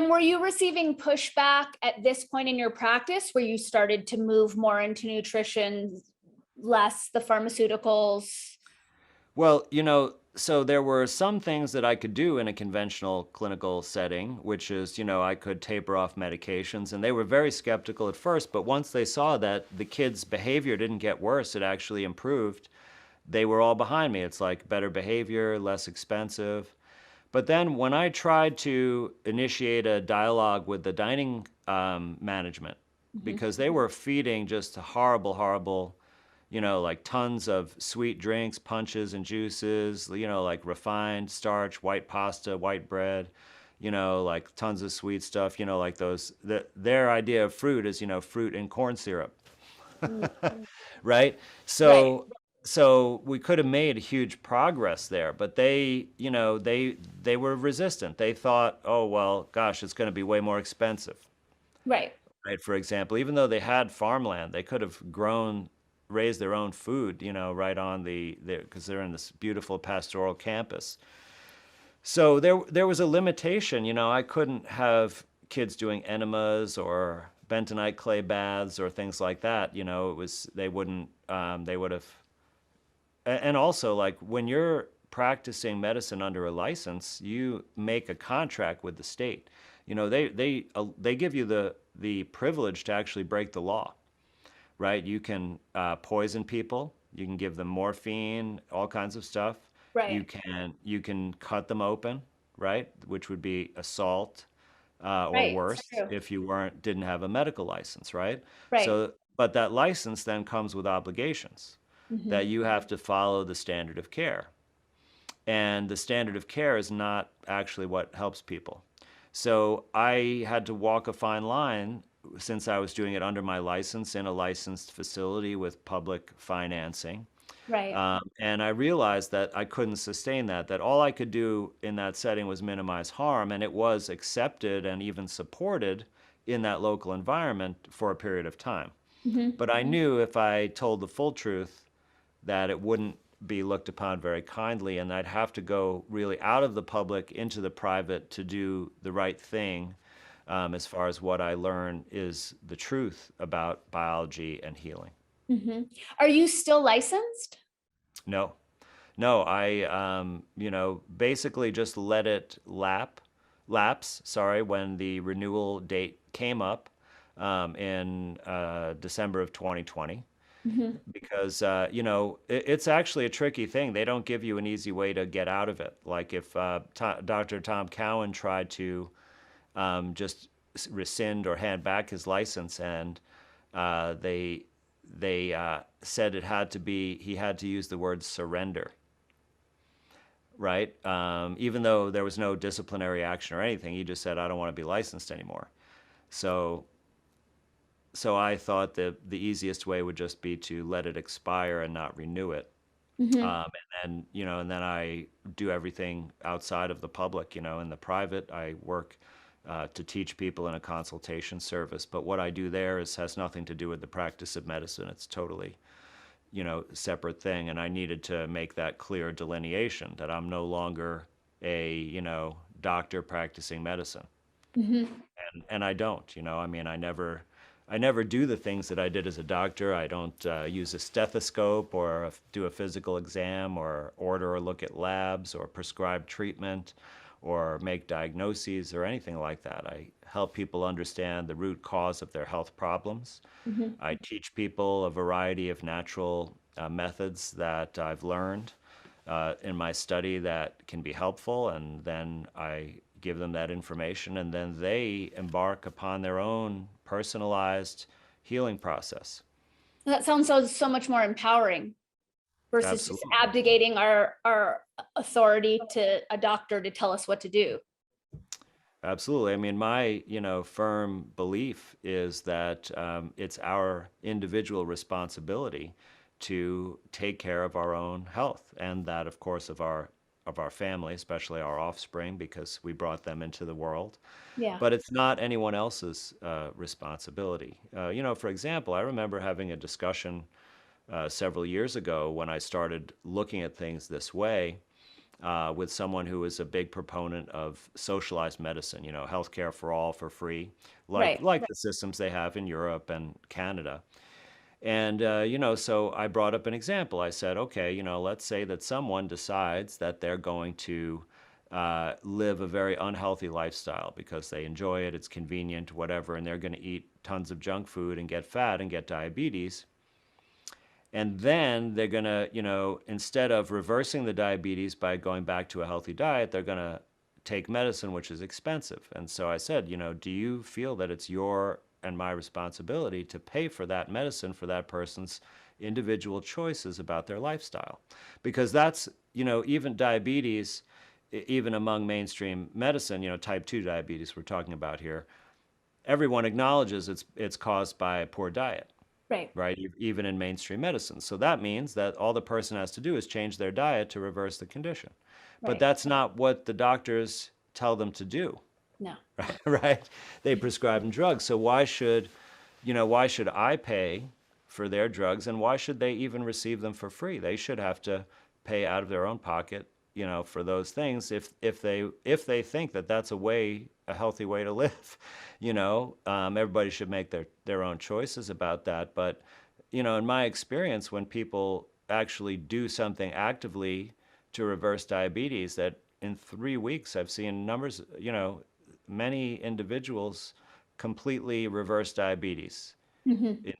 And were you receiving pushback at this point in your practice where you started to move more into nutrition, less the pharmaceuticals? Well, so there were some things that I could do in a conventional clinical setting, which is, I could taper off medications, and they were very skeptical at first, but once they saw that the kids' behavior didn't get worse, it actually improved, they were all behind me. It's like better behavior, less expensive. But then when I tried to initiate a dialogue with the dining management, Mhm. because they were feeding just horrible, horrible, like tons of sweet drinks, punches and juices, like refined starch, white pasta, white bread, like tons of sweet stuff, like their idea of fruit is, fruit and corn syrup, Mhm. right? Right. So we could have made huge progress there, but they were resistant. They thought, oh well, gosh, it's going to be way more expensive, Right. right? For example, even though they had farmland, they could have raised their own food, right on because they're in this beautiful pastoral campus. So there was a limitation, I couldn't have kids doing enemas or bentonite clay baths or things like that. It was they would have, and also like when you're practicing medicine under a license, you make a contract with the state. They give you the privilege to actually break the law, right? You can poison people. You can give them morphine, all kinds of stuff. Right. You can cut them open, right? Which would be assault or Right. worse True. if you didn't have a medical license, right? Right. So, but that license then comes with obligations that Mhm. you have to follow the standard of care. And the standard of care is not actually what helps people. So I had to walk a fine line since I was doing it under my license in a licensed facility with public financing. Right. And I realized that I couldn't sustain that all I could do in that setting was minimize harm, and it was accepted and even supported in that local environment for a period of time. Mhm. But I knew if I told the full truth, that it wouldn't be looked upon very kindly, and I'd have to go really out of the public into the private to do the right thing, as far as what I learn is the truth about biology and healing. Mhm. Are you still licensed? No, no, I, basically just let it lapse, sorry, when the renewal date came up in December of 2020. Mhm. Because it's actually a tricky thing. They don't give you an easy way to get out of it. Like if Dr. Tom Cowan tried to just rescind or hand back his license, and they said he had to use the word surrender, right? Even though there was no disciplinary action or anything, he just said, "I don't want to be licensed anymore." So so I thought that the easiest way would just be to let it expire and not renew it. Mhm. And then I do everything outside of the public, in the private. I work to teach people in a consultation service. But what I do there has nothing to do with the practice of medicine. It's totally, separate thing. And I needed to make that clear delineation that I'm no longer a, doctor practicing medicine. Mhm. And I don't, I mean, I never do the things that I did as a doctor. I don't use a stethoscope or do a physical exam or order or look at labs or prescribe treatment or make diagnoses or anything like that. I help people understand the root cause of their health problems. Mhm. I teach people a variety of natural methods that I've learned in my study that can be helpful, and then I give them that information, and then they embark upon their own personalized healing process. That sounds so much more empowering versus just Absolutely. abdicating our authority to a doctor to tell us what to do. Absolutely. I mean, my, firm belief is that it's our individual responsibility to take care of our own health and that, of course, of our family, especially our offspring, because we brought them into the world. Yeah. But it's not anyone else's responsibility. For example, I remember having a discussion several years ago when I started looking at things this way. with someone who is a big proponent of socialized medicine, healthcare for all for free, like Right. like the systems they have in Europe and Canada. And so I brought up an example. I said, okay, let's say that someone decides that they're going to live a very unhealthy lifestyle because they enjoy it, it's convenient, whatever, and they're going to eat tons of junk food and get fat and get diabetes. And then they're going to, instead of reversing the diabetes by going back to a healthy diet, they're going to take medicine, which is expensive. And so I said, do you feel that it's your and my responsibility to pay for that medicine for that person's individual choices about their lifestyle? Because that's, even diabetes, even among mainstream medicine, type 2 diabetes we're talking about here, everyone acknowledges it's caused by poor diet, Right. right? Even in mainstream medicine. So that means that all the person has to do is change their diet to reverse the condition. But Right. that's not what the doctors tell them to do, No. right? They prescribe them drugs. So why should I pay for their drugs, and why should they even receive them for free? They should have to pay out of their own pocket, for those things if they think that that's a healthy way to live. Everybody should make their own choices about that. But in my experience, when people actually do something actively to reverse diabetes, that in 3 weeks I've seen numbers, many individuals completely reverse diabetes Mhm. in